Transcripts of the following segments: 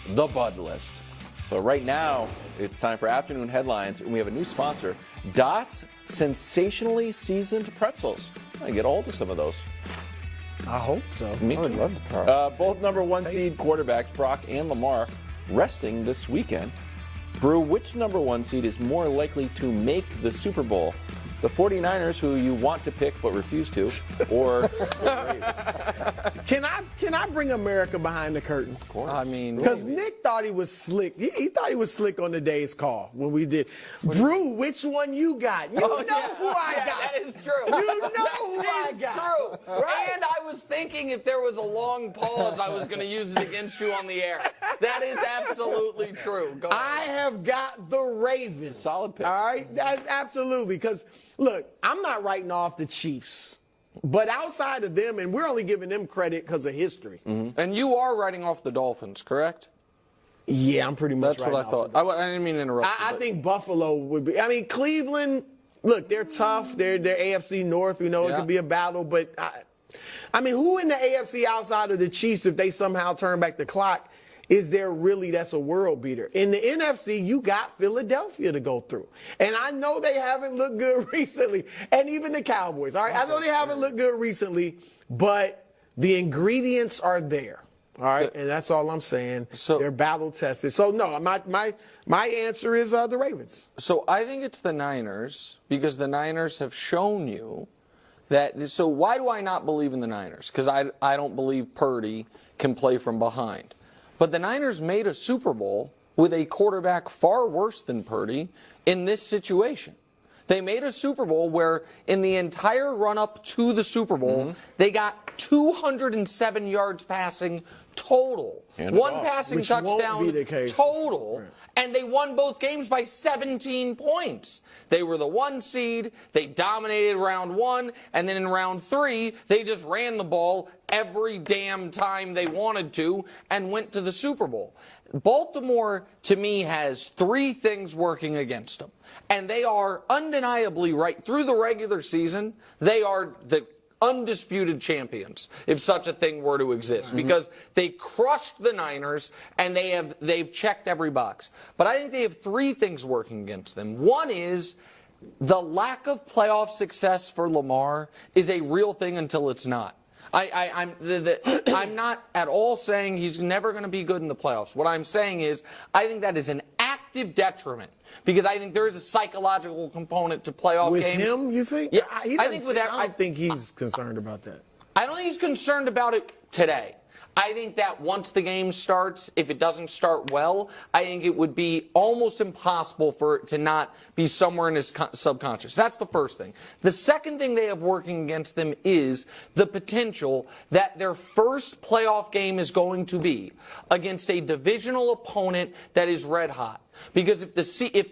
the Bud List. But right now, it's time for afternoon headlines, and we have a new sponsor, Dot's Sensationally Seasoned Pretzels. I get all of some of those. I hope so. Me I would too. love to try. Both number one seed quarterbacks, Brock and Lamar, resting this weekend. Brew, which number one seed is more likely to make the Super Bowl? The 49ers, who you want to pick but refuse to, or Can I bring America behind the curtain? Of course. I mean, Because Nick thought he was slick. He thought he was slick on the day's call when we did. Brew, which one you got? You know who I got. That is true. You know who I That is got. true. Right? And I was thinking if there was a long pause, I was going to use it against you on the air. That is absolutely true. Go I ahead. have got the Ravens. Solid pick. All right? Absolutely. Because, look, I'm not writing off the Chiefs. But outside of them, and we're only giving them credit because of history. Mm-hmm. And you are writing off the Dolphins, correct? Yeah, I'm pretty much That's what I thought. I didn't mean to interrupt you. I but- think Buffalo would be. I mean, Cleveland, look, they're tough. They're AFC North. We know it Yeah. could be a battle. But, I mean, who in the AFC outside of the Chiefs, if they somehow turn back the clock, is there really that's a world beater? In the NFC, you got Philadelphia to go through. And I know they haven't looked good recently. And even the Cowboys. All right, I know they haven't looked good recently, but the ingredients are there. All right, and that's all I'm saying. So- they're battle tested. So no, my answer is the Ravens. So I think it's the Niners because the Niners have shown you that. So why do I not believe in the Niners? Because I don't believe Purdy can play from behind. But the Niners made a Super Bowl with a quarterback far worse than Purdy in this situation. They made a Super Bowl where in the entire run-up to the Super Bowl, they got 207 yards passing total. And one off. passing Which won't touchdown be the case. total. Right. And they won both games by 17 points. They were the one seed. They dominated round one. And then in round three, they just ran the ball every damn time they wanted to and went to the Super Bowl. Baltimore, to me, has three things working against them. And they are undeniably, right through the regular season, they are the undisputed champions, if such a thing were to exist, because they crushed the Niners and they've checked every box. But I think they have three things working against them. One is the lack of playoff success for Lamar is a real thing until it's not. I'm not at all saying he's never going to be good in the playoffs. What I'm saying is I think that is an active detriment because I think there is a psychological component to playoff With games. him, you think? Yeah, I don't think he's concerned about that. I don't think he's concerned about it today. I think that once the game starts, if it doesn't start well, I think it would be almost impossible for it to not be somewhere in his subconscious. That's the first thing. The second thing they have working against them is the potential that their first playoff game is going to be against a divisional opponent that is red hot. Because if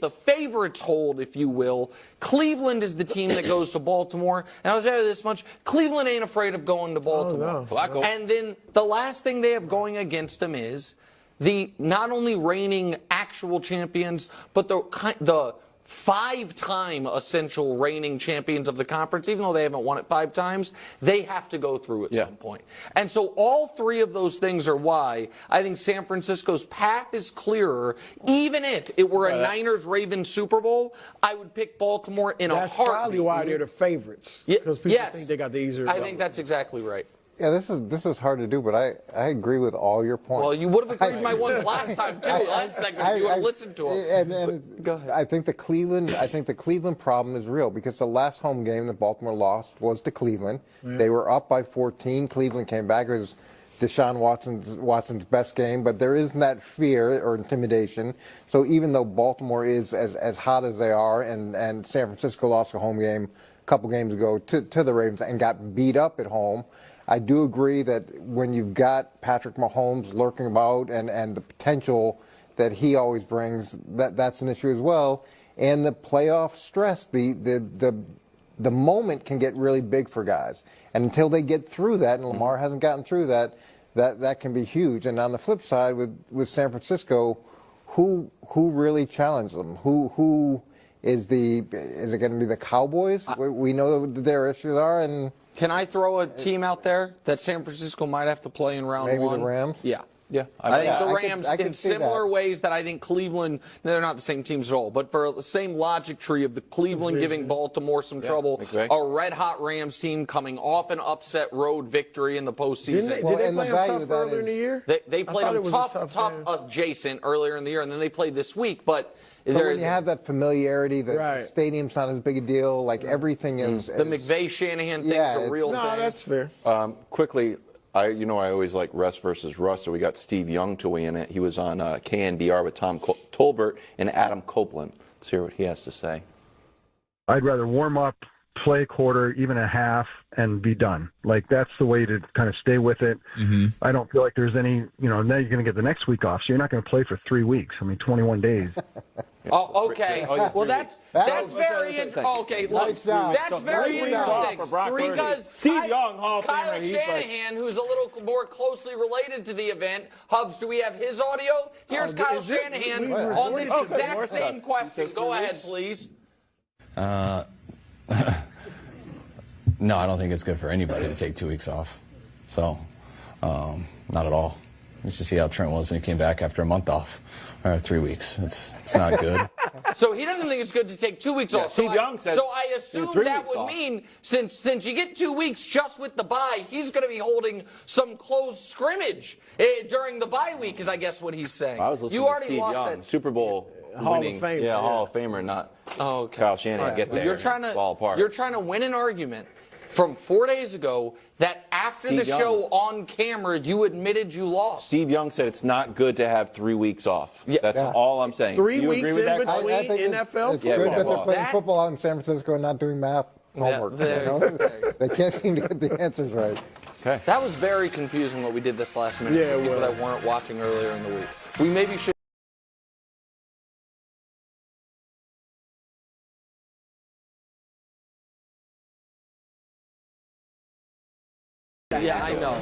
the favorites hold, if you will, Cleveland is the team that goes to Baltimore. And I'll tell you this much, Cleveland ain't afraid of going to Baltimore. no. And then the last thing they have going against them is the not only reigning actual champions, but the five-time essential reigning champions of the conference. Even though they haven't won it 5 times, they have to go through at some point. And so all three of those things are why I think San Francisco's path is clearer. Even if it were a Niners-Ravens Super Bowl, I would pick Baltimore in That's a heartbeat. probably why they're the favorites. Because people think they got the easier. I think that's exactly right. Yeah, this is hard to do, but I agree with all your points. Well, you would have agreed with my ones last time too. Last segment, you would have listened to them. And Go ahead. I think the Cleveland problem is real because the last home game that Baltimore lost was to Cleveland. Yeah. They were up by 14. Cleveland came back. It was Deshaun Watson's best game, but there isn't that fear or intimidation. So even though Baltimore is as hot as they are, and San Francisco lost a home game a couple games ago to the Ravens and got beat up at home, I do agree that when you've got Patrick Mahomes lurking about and the potential that he always brings, that's an issue as well. And the playoff stress, the moment can get really big for guys. And until they get through that, and Lamar hasn't gotten through that can be huge. And on the flip side, with San Francisco, who really challenged them? Who is it going to be the Cowboys? We know what their issues are, and can I throw a team out there that San Francisco might have to play in round maybe one? the Rams. Yeah. Yeah, I think the I Rams, could in see similar that. ways that I think Cleveland, they're not the same teams at all, but for the same logic tree of the Cleveland giving Baltimore some trouble, McVay. a red-hot Rams team coming off an upset road victory in the postseason. Did Well, they and the play them value tough of that earlier in the is- year? They played thought them it was a tough game. adjacent earlier in the year, and then they played this week, but But when you have that familiarity, the Right. stadium's not as big a deal. Like everything is. the McVay-Shanahan thing's Yeah, a real No, thing. that's fair. Quickly, I always like Russ versus Russ, so we got Steve Young to weigh in it. He was on KNBR with Tom Tolbert and Adam Copeland. Let's hear what he has to say. I'd rather warm up, play a quarter, even a half, and be done. Like, that's the way to kind of stay with it. I don't feel like there's any, now you're going to get the next week off, so you're not going to play for 3 weeks. 21 days. Oh, okay. Oh, yes, Well, 3 that's very okay. Look, Nice job. that's very 3 weeks off interesting for Brock Purdy. because Steve Young, Hall of Kyle Famer, he's like- Shanahan, who's a little more closely related to the event. Hubs, do we have his audio? Here's Kyle is this- Shanahan we on this recorded exact more same stuff. question. He says Go 3 ahead, weeks. please. No, I don't think it's good for anybody to take 2 weeks off. So, not at all. You should see how Trent was when he came back after a month off, or 3 weeks. It's not good. So he doesn't think it's good to take 2 weeks off. Steve Young says so I assume 3 that weeks would off. mean since you get 2 weeks just with the bye, he's going to be holding some closed scrimmage during the bye week. Is I guess what he's saying. I was listening you to already Steve lost Young, that. Super Bowl Hall of winning, Famer, yeah, yeah. Hall of Famer, not Okay. Kyle Shanahan. Get there, You're trying and fall apart. You're trying to win an argument from 4 days ago that after Steve the Young. show on camera you admitted you lost. Steve Young said it's not good to have 3 weeks off. Yeah. That's all I'm saying. 3 You weeks agree with in that, between. Carl? I think NFL it's Yeah, good that they're football. playing That- football out in San Francisco and not doing math homework. They can't seem to get the answers right. Okay. That was very confusing what we did this last minute Yeah, for it people was. that weren't watching earlier in the week. We maybe should. Yeah, I know.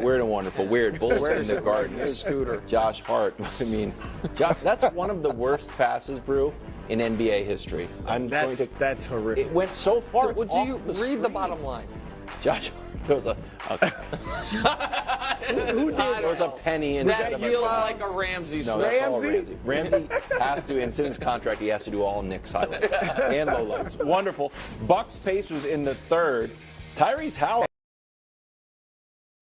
Weird and wonderful. Weird. Bulls Where's in the it? garden. Scooter. Josh Hart. I mean, that's one of the worst passes, Brew, in NBA history. That's horrific. It went so far. Would it's you off the read the screen. bottom line? Josh, there was Who did there was a penny in That feels like a Ramsey No, slip. that's all Ramsey? Ramsey has to, and it's in his contract, he has to do all Knicks highlights and lowlights. Wonderful. Bucks Pacers in the third. Tyrese Halliburton.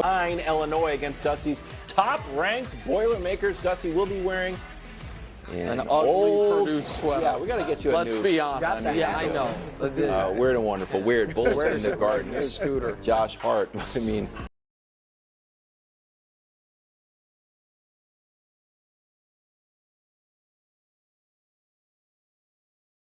9 Illinois against Dusty's top-ranked Boilermakers. Dusty will be wearing An ugly old Purdue sweater. Yeah, we got to get you a Let's new. be honest. Yeah, I know. Weird and wonderful. Weird. Bulls in Where's the it? garden. Scooter. Josh Hart. I mean.